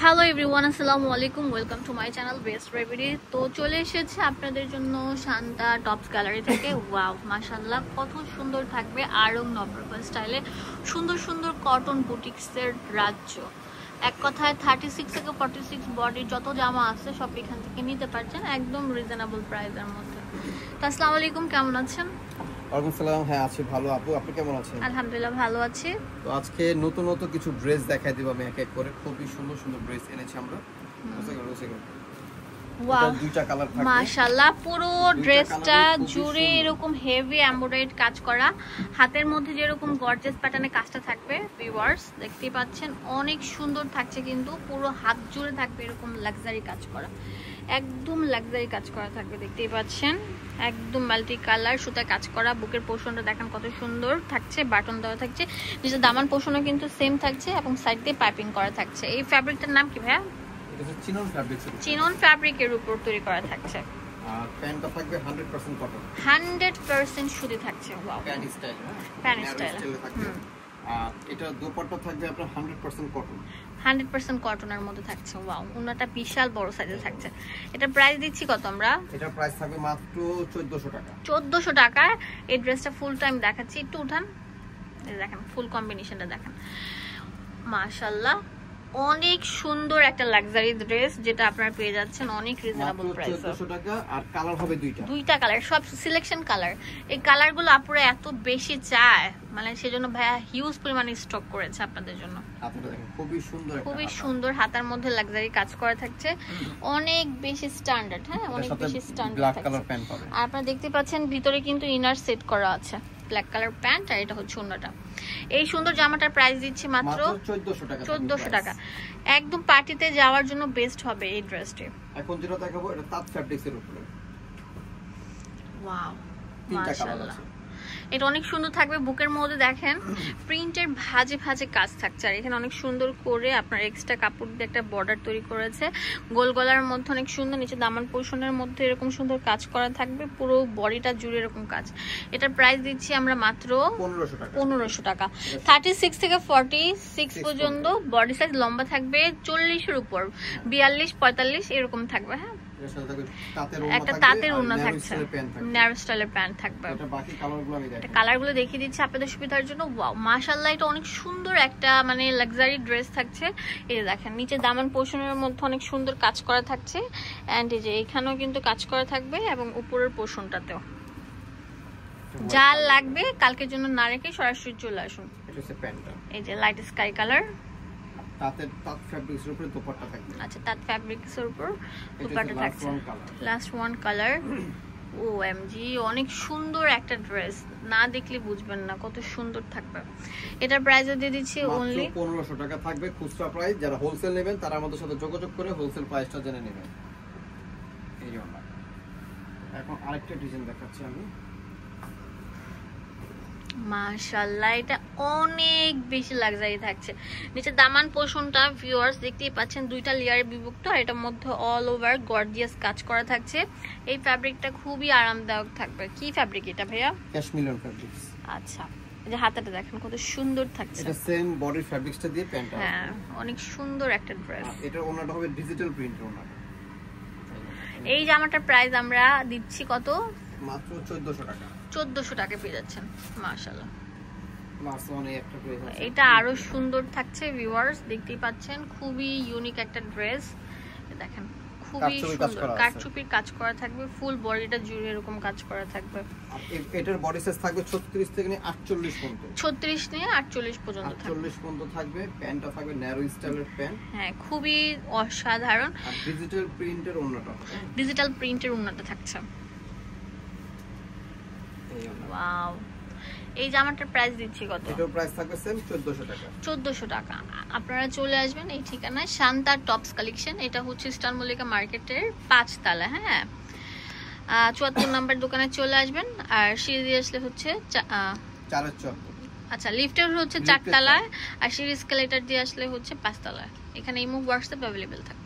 Hello everyone, আসসালামু আলাইকুম। Welcome to my channel best রেভিডি। তো চলে এসেছে আপনাদের জন্য শান্তা টপস গ্যালারি থেকে। ওয়াও, মাশাআল্লাহ, কত সুন্দর থাকবে আরং নবরূপা স্টাইলে সুন্দর সুন্দর কটন বুটিক্সের রাজ্য। এক কথায় 36 থেকে 46 বডির যত জামা আছে সব এখান থেকে নিতে পারছেন একদম রিজনেবল প্রাইসের মধ্যে। তো আসসালামু আলাইকুম, কেমন আছেন? ওয়ালাইকুম সালাম। হ্যাঁ আছি ভালো। আপু আপনি কেমন আছেন? আলহামদুলিল্লাহ ভালো আছি। তো আজকে নতুন নতুন কিছু ড্রেস দেখাই দিব আমি এক এক করে। খুবই সুন্দর সুন্দর ড্রেস এনেছি আমরা। ওয়াও, দুইটা কালার থাকবে মাশাআল্লাহ, পুরো ড্রেসটা জুড়ে এরকম হেভি এমব্রয়ডারি কাজ করা, হাতের মধ্যে যেরকম গর্জিয়াস প্যাটার্নে কাজটা থাকবে। ভিউয়ার্স দেখতেই পাচ্ছেন অনেক সুন্দর থাকছে, কিন্তু পুরো হাত জুড়ে থাকবে এরকম লাক্সারি কাজ করা, একদম লাক্সারি কাজ করা থাকবে। দেখতেই পাচ্ছেন একদম মাল্টি কালার সুতা কাজ করা। বুকের পোর্শনটা দেখেন কত সুন্দর থাকছে, বাটন দেওয়া থাকছে, নিচে দামান পোর্শনও কিন্তু সেম থাকছে এবং সাইড দিয়ে পাইপিং করা থাকছে। এই ফ্যাব্রিকটার নাম কি ভাইয়া? চিনন ফ্যাব্রিকের উপর তৈরি করা থাকছে। প্যান্টটা থাকবে 100% কটন, 100% সুতি থাকছে। Wow, pant style, pant style থাকবে। আর এটা দোপাট্টা থাকবে আপনার 100% কটন, 100% কটনের মধ্যে থাকছে। ওয়াও, ওনাটা বিশাল বড় সাইজে থাকছে। এটা প্রাইস দিচ্ছি কত আমরা? এটা প্রাইস থাকবে মাত্র 1400 টাকা। 1400 টাকা। এই ড্রেসটা ফুল টাইম দেখাচ্ছি, একটু উঠান, এই দেখেন ফুল কম্বিনেশনটা দেখেন, মাশাআল্লাহ, অনেক সুন্দর একটা লাক্সারি ড্রেস যেটা আপনারা পেয়ে যাচ্ছেন অনেক রিজনেবল প্রাইসে। 1400 টাকা। আর কালার হবে দুইটা কালার, সব সিলেকশন কালার। এই কালারগুলো আপুরা এত বেশি চায়, মানে সেজন্য ভাইয়া হিউজ পরিমাণে স্টক করেছে আপনাদের জন্য। আপনারা দেখেন খুবই সুন্দর, খুবই সুন্দর হাতার মধ্যে লাক্সারি কাজ করা থাকছে, অনেক বেশি স্ট্যান্ডার্ড। হ্যাঁ, অনেক বেশি স্ট্যান্ডার্ড ব্ল্যাক কালার প্যান্ট পাবেন। আর আপনারা দেখতে পাচ্ছেন ভিতরে কিন্তু ইনার সেট করা আছে, ব্ল্যাক কালার প্যান্ট, আর এটা হচ্ছে ওন্নাটা। এই সুন্দর জামাটার প্রাইস দিচ্ছি মাত্র 1400 টাকা। 1400 টাকা। একদম পার্টিতে যাওয়ার জন্য বেস্ট হবে এই ড্রেসটি। এখন যেটা দেখাবো এটা তাঁত ফ্যাব্রিক্সের উপরে। ওয়াও, তিনটা কালার মাশাআল্লাহ, আছে। এটা অনেক সুন্দর থাকবে। বুকের মধ্যে দেখেন প্রিন্টের ভাঁজে ভাঁজে কাজ থাকছে, আর এখানে অনেক সুন্দর করে আপনার এক্সট্রা কাপড় দিয়ে একটা বর্ডার তৈরি করেছে। গোল গলার মধ্যে অনেক সুন্দর, নিচে দামান পোর্শনের মধ্যে এরকম সুন্দর কাজ করা থাকবে, পুরো বডিটা জুড়ে এরকম কাজ। এটার প্রাইস দিচ্ছি আমরা মাত্র 1500 টাকা। 36 থেকে 46 পর্যন্ত বডি সাইজ, লম্বা থাকবে 40-এর উপর, 42-45 এরকম থাকবে। হ্যাঁ, একটা তাঁতের ওড়না থাকছে, ন্যারো স্টাইলের প্যান্ট থাকবে। কালারগুলো দেখিয়ে দিচ্ছি আপনাদের সুবিধার জন্য। ওয়াও, মাশাআল্লাহ, এটা অনেক সুন্দর একটা মানে লাক্সারি ড্রেস থাকছে। এই যে দেখেন নিচে দামান পোর্শনের মধ্যে অনেক সুন্দর কাজ করা থাকছে, এন্ড এই যে এখানেও কিন্তু কাজ করা থাকবে এবং উপরের পোর্শনটাতেও। যা লাগবে কালকের জন্য না রেখে সরাসরি চলে আসুন। এই যে লাইট স্কাই কালার, তাঁত ফ্যাব্রিক্সের উপর দোপাট্টা থাকবে। আচ্ছা, তাঁত ফ্যাব্রিক্সের উপর দোপাট্টা থাকছে। Last one colour. ওএমজি, অনেক সুন্দর একটা ড্রেস, না দেখলে বুঝবেন না কত সুন্দর থাকবে। এটার প্রাইস দিয়ে দিচ্ছি অনলি 1500 টাকা থাকবে খুচরা প্রাইস। যারা হোলসেল নেবেন তারা আমাদের সাথে যোগাযোগ করে হোলসেল প্রাইসটা জেনে নেবেন। এই জন্য এখন আরেকটা ডিজাইন দেখাচ্ছি আমি। মাশাআল্লাহ, এটা অনেক বেশি লাক্সারি থাকছে। নিচে দামান পোর্শনটা ভিউয়ার্স দেখতেই পাচ্ছেন দুইটা লেয়ারে বিভক্ত, আর এটার মধ্যে অল ওভার গর্জিয়াস কাজ করা থাকছে। এই ফ্যাব্রিকটা খুবই আরামদায়ক থাকবে। কি ফ্যাব্রিক এটা ভাইয়া? ক্যাশমিলন ফ্যাব্রিক্স। আচ্ছা, এই যে হাতাটা দেখেন কত সুন্দর থাকছে। এটা সেম বডি ফ্যাব্রিক্সটা দিয়ে প্যান্টটা। হ্যাঁ, অনেক সুন্দর একটা ড্রেস। এটা ওনাটা হবে ডিজিটাল প্রিন্টের ওনা। এই জামাটার প্রাইস আমরা দিচ্ছি কত? মাত্র 1400 টাকা। 1400 টাকা পেয়ে যাচ্ছেন। মাশাআল্লাহ, এটা আরো সুন্দর থাকছে। ভিউয়ার্স দেখতেই পাচ্ছেন খুবই ইউনিক একটা ড্রেস। দেখেন খুবই সুন্দর কাটচুপির কাজ করা থাকবে, ফুল বডিটা জুড়ে এরকম কাজ করা থাকবে। এটার বডি সাইজ থাকবে 36 থেকে 48 পর্যন্ত। 36 নিয়ে 48 পর্যন্ত থাকবে। 48 পর্যন্ত থাকবে। প্যান্টটা থাকবে ন্যারো স্টাইলের প্যান্ট। হ্যাঁ, খুবই অসাধারণ। আর ডিজিটাল প্রিন্টের ওন্নাটা, ডিজিটাল প্রিন্টের ওন্নাটা থাকছে। ওয়াও, এই জামাটার প্রাইস দিচ্ছি কত? এটার প্রাইস থাকবে সেম 1400 টাকা। 1400 টাকা। আপনারা চলে আসবেন এই ঠিকানায়, শান্তা টপস কালেকশন। এটা হচ্ছে স্টার মল্লিকা মার্কেটের 5 তলা। হ্যাঁ, 74 নাম্বার দোকানে চলে আসবেন। আর সিঁড়ি দিয়ে আসলে হচ্ছে 4 চক। আচ্ছা, লিফটের হচ্ছে 4 তলায়, আর সিঁড়ি এসকেলেটর দিয়ে আসলে হচ্ছে 5 তলায়। এখানে ইমো হোয়াটসঅ্যাপ অ্যাভেলেবেল থাকে।